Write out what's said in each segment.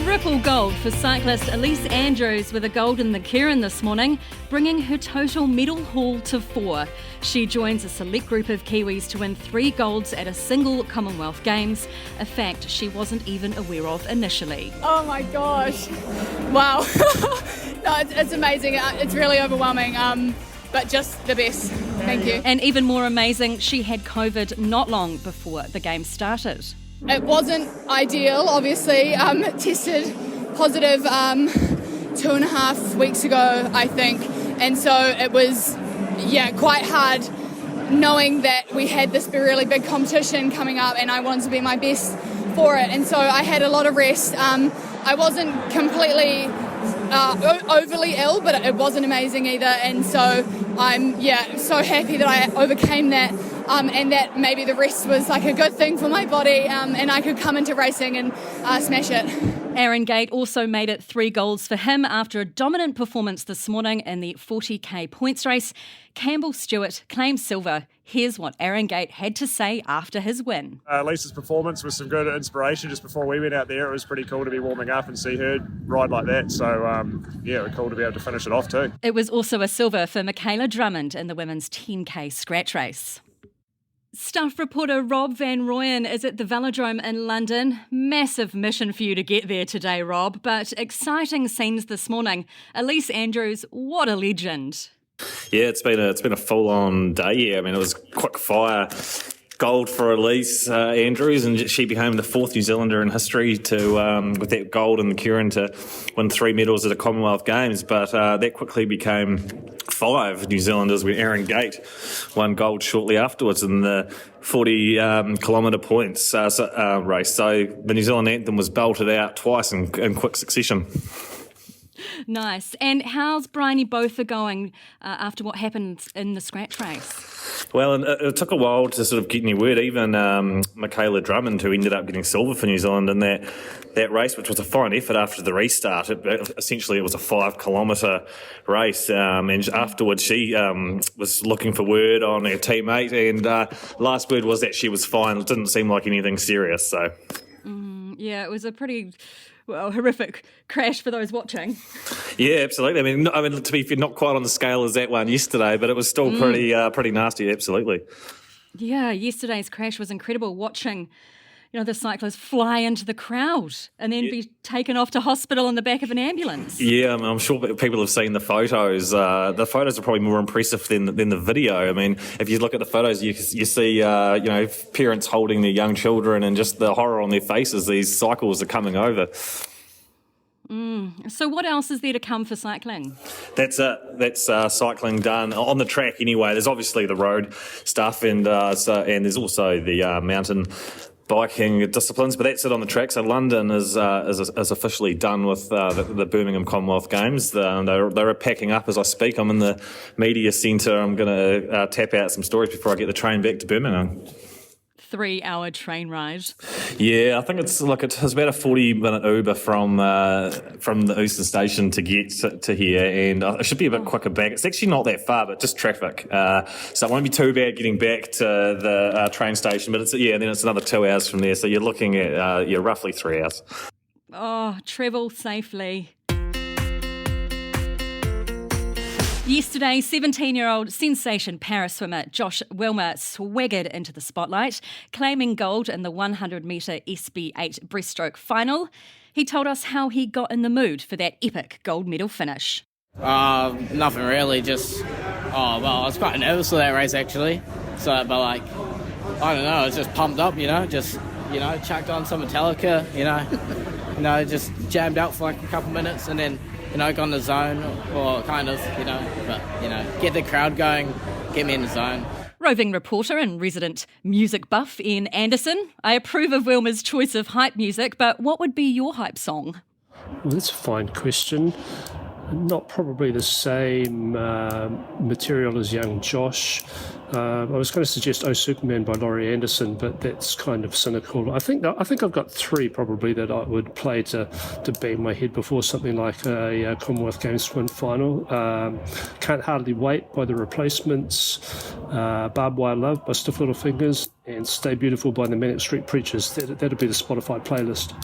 Triple gold for cyclist Elise Andrews with a gold in the Keirin this morning, bringing her total medal haul to 4. She joins a select group of Kiwis to win 3 golds at a single Commonwealth Games, a fact she wasn't even aware of initially. Oh my gosh. Wow. No, it's amazing. It's really overwhelming, but just the best. Thank you. And even more amazing, she had COVID not long before the Games started. It wasn't ideal, obviously. Tested positive 2.5 weeks ago, I think. And so it was, quite hard knowing that we had this really big competition coming up and I wanted to be my best for it. And so I had a lot of rest. I wasn't completely overly ill, but it wasn't amazing either. And so I'm, so happy that I overcame that. And that maybe the rest was like a good thing for my body, and I could come into racing and smash it. Aaron Gate also made it 3 golds for him after a dominant performance this morning in the 40k points race. Campbell Stewart claimed silver. Here's what Aaron Gate had to say after his win. Lisa's performance was some good inspiration just before we went out there. It was pretty cool to be warming up and see her ride like that. So, it was cool to be able to finish it off too. It was also a silver for Michaela Drummond in the women's 10k scratch race. Stuff reporter Rob Van Royen is at the velodrome in London. Massive mission for you to get there today, Rob, but exciting scenes this morning. Elise Andrews, what a legend. Yeah, it's been a full-on day here. I mean, it was quickfire gold for Elise Andrews, and she became the 4th New Zealander in history to, with that gold in the Keirin, to win 3 medals at the Commonwealth Games. But that quickly became 5 New Zealanders when Aaron Gate won gold shortly afterwards in the 40 kilometre points race. So the New Zealand anthem was belted out twice in quick succession. Nice. And how's Bryony Botha going after what happened in the scratch race? Well, it took a while to sort of get any word. Even Michaela Drummond, who ended up getting silver for New Zealand in that race, which was a fine effort after the restart. Essentially, it was a 5 kilometre race. And afterwards, she was looking for word on her teammate. And last word was that she was fine. It didn't seem like anything serious. So, it was a pretty horrific crash for those watching. Yeah, absolutely. I mean, to be fair, not quite on the scale as that one yesterday, but it was still pretty nasty. Absolutely. Yeah, yesterday's crash was incredible. Watching, the cyclist fly into the crowd and then be taken off to hospital in the back of an ambulance. Yeah, I'm sure people have seen the photos. The photos are probably more impressive than the video. I mean, if you look at the photos, you see, parents holding their young children and just the horror on their faces. These cycles are coming over. So what else is there to come for cycling? That's cycling done on the track anyway. There's obviously the road stuff and there's also the mountain biking disciplines, but that's it on the track. So London is officially done with the Birmingham Commonwealth Games. They're packing up as I speak. I'm in the media centre. I'm going to tap out some stories before I get the train back to Birmingham. 3-hour train ride. Yeah, I think it's about a 40-minute Uber from the Euston Station to get to here, and it should be a bit quicker back. It's actually not that far, but just traffic. So it won't be too bad getting back to the train station, but then it's another 2 hours from there. So you're looking at roughly 3 hours. Oh, travel safely. Yesterday, 17-year-old sensation paraswimmer Josh Wilmer swaggered into the spotlight, claiming gold in the 100-metre SB8 breaststroke final. He told us how he got in the mood for that epic gold medal finish. Nothing really, I was quite nervous for that race actually. So, but I don't know, I was just pumped up, chucked on some Metallica, just jammed out for like a couple minutes and then got in the zone, or get the crowd going, get me in the zone. Roving reporter and resident music buff Ian Anderson. I approve of Wilmer's choice of hype music, but what would be your hype song? Well, that's a fine question. Not probably the same material as young Josh. I was going to suggest "Oh Superman" by Royen and Anderson, but that's kind of cynical. I think I've got 3 probably that I would play to bang my head before something like a Commonwealth Games swim final. "Can't Hardly Wait" by The Replacements, "Barbed Wire Love" by Stiff Little Fingers, and "Stay Beautiful" by the Manic Street Preachers. That'd be the Spotify playlist.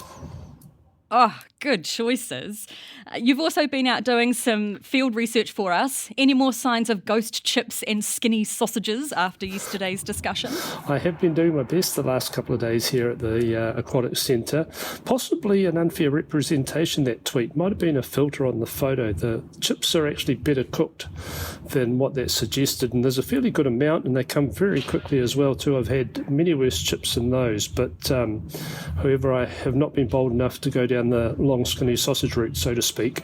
Oh, good choices. You've also been out doing some field research for us. Any more signs of ghost chips and skinny sausages after yesterday's discussion? I have been doing my best the last couple of days here at the Aquatic Centre. Possibly an unfair representation, that tweet. Might have been a filter on the photo. The chips are actually better cooked than what that suggested, and there's a fairly good amount, and they come very quickly as well too. I've had many worse chips than those, but however, I have not been bold enough to go down the long skinny sausage route, so to speak.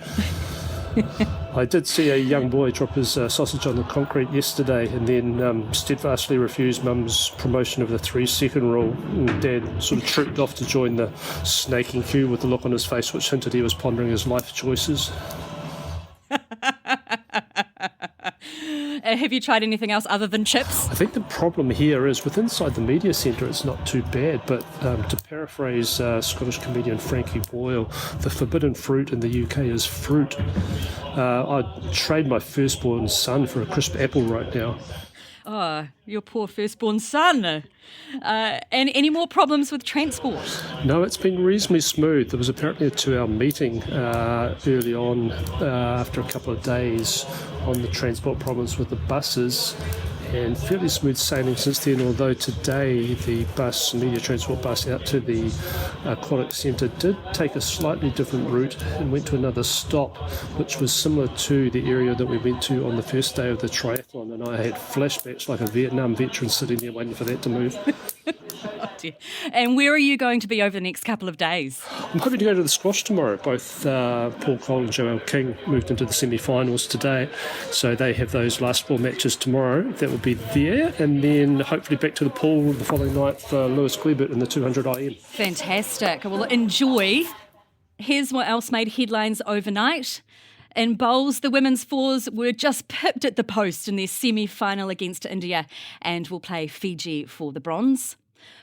I did see a young boy drop his sausage on the concrete yesterday and then steadfastly refused Mum's promotion of the 3-second rule, and Dad sort of trooped off to join the snaking queue with the look on his face which hinted he was pondering his life choices. Have you tried anything else other than chips? I think the problem here is with inside the media centre it's not too bad, but to paraphrase Scottish comedian Frankie Boyle, the forbidden fruit in the UK is fruit. I'd trade my firstborn son for a crisp apple right now. Oh, your poor firstborn son. And any more problems with transport? No, it's been reasonably smooth. There was apparently a 2-hour meeting early on after a couple of days on the transport problems with the buses, and fairly smooth sailing since then, although today the media transport bus out to the Aquatic Centre did take a slightly different route and went to another stop, which was similar to the area that we went to on the first day of the triathlon, and I had flashbacks like a Vietnam veteran sitting there waiting for that to move. Oh dear. And where are you going to be over the next couple of days? I'm hoping to go to the squash tomorrow. Both Paul Cole and Joelle King moved into the semi-finals today, so they have those last 4 matches tomorrow. That will be there, and then hopefully back to the pool the following night for Lewis Klebert in the 200 IM. Fantastic. Well, enjoy. Here's what else made headlines overnight. In bowls, the women's fours were just pipped at the post in their semi-final against India and will play Fiji for the bronze.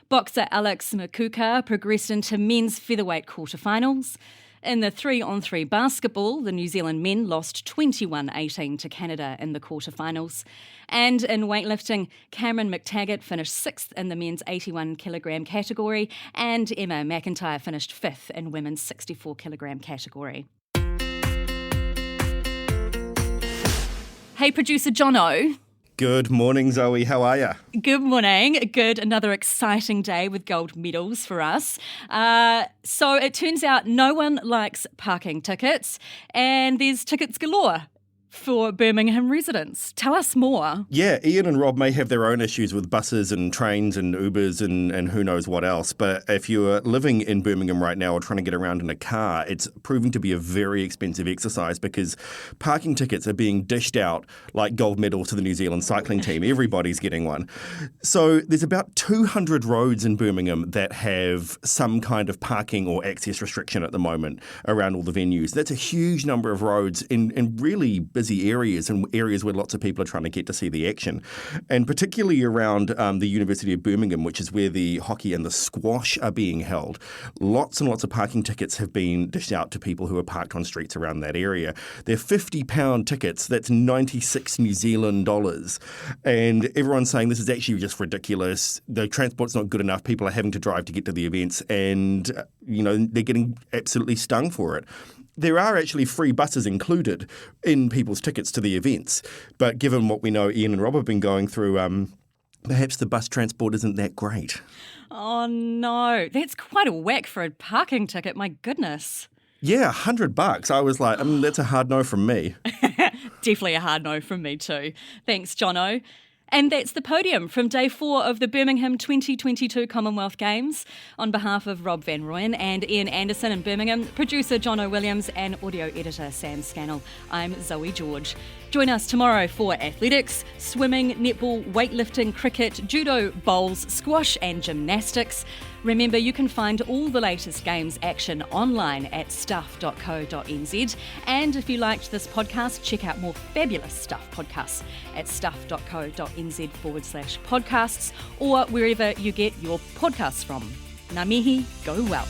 Boxer Alex Makuka progressed into men's featherweight quarterfinals. In the 3-on-3 basketball, the New Zealand men lost 21-18 to Canada in the quarterfinals. And in weightlifting, Cameron McTaggart finished 6th in the men's 81kg category, and Emma McIntyre finished 5th in women's 64kg category. Hey, producer Jono. Good morning, Zoe. How are you? Good morning. Good. Another exciting day with gold medals for us. So it turns out no one likes parking tickets, and there's tickets galore for Birmingham residents. Tell us more. Yeah, Ian and Rob may have their own issues with buses and trains and Ubers and who knows what else, but if you're living in Birmingham right now or trying to get around in a car, it's proving to be a very expensive exercise because parking tickets are being dished out like gold medals to the New Zealand cycling team. Everybody's getting one. So there's about 200 roads in Birmingham that have some kind of parking or access restriction at the moment around all the venues. That's a huge number of roads in really busy areas and areas where lots of people are trying to get to see the action. And particularly around the University of Birmingham, which is where the hockey and the squash are being held. Lots and lots of parking tickets have been dished out to people who are parked on streets around that area. They're £50 tickets. That's 96 New Zealand dollars. And everyone's saying this is actually just ridiculous. The transport's not good enough. People are having to drive to get to the events and, they're getting absolutely stung for it. There are actually free buses included in people's tickets to the events. But given what we know Ian and Rob have been going through, perhaps the bus transport isn't that great. Oh, no. That's quite a whack for a parking ticket. My goodness. Yeah, $100. I was like, that's a hard no from me. Definitely a hard no from me too. Thanks, Jono. And that's the podium from day 4 of the Birmingham 2022 Commonwealth Games. On behalf of Rob Van Royen and Ian Anderson in Birmingham, producer Jono Williams and audio editor Sam Scannell, I'm Zoë George. Join us tomorrow for athletics, swimming, netball, weightlifting, cricket, judo, bowls, squash and gymnastics. Remember, you can find all the latest games action online at stuff.co.nz. And if you liked this podcast, check out more fabulous Stuff podcasts at stuff.co.nz/podcasts or wherever you get your podcasts from. Ngā mihi, go well.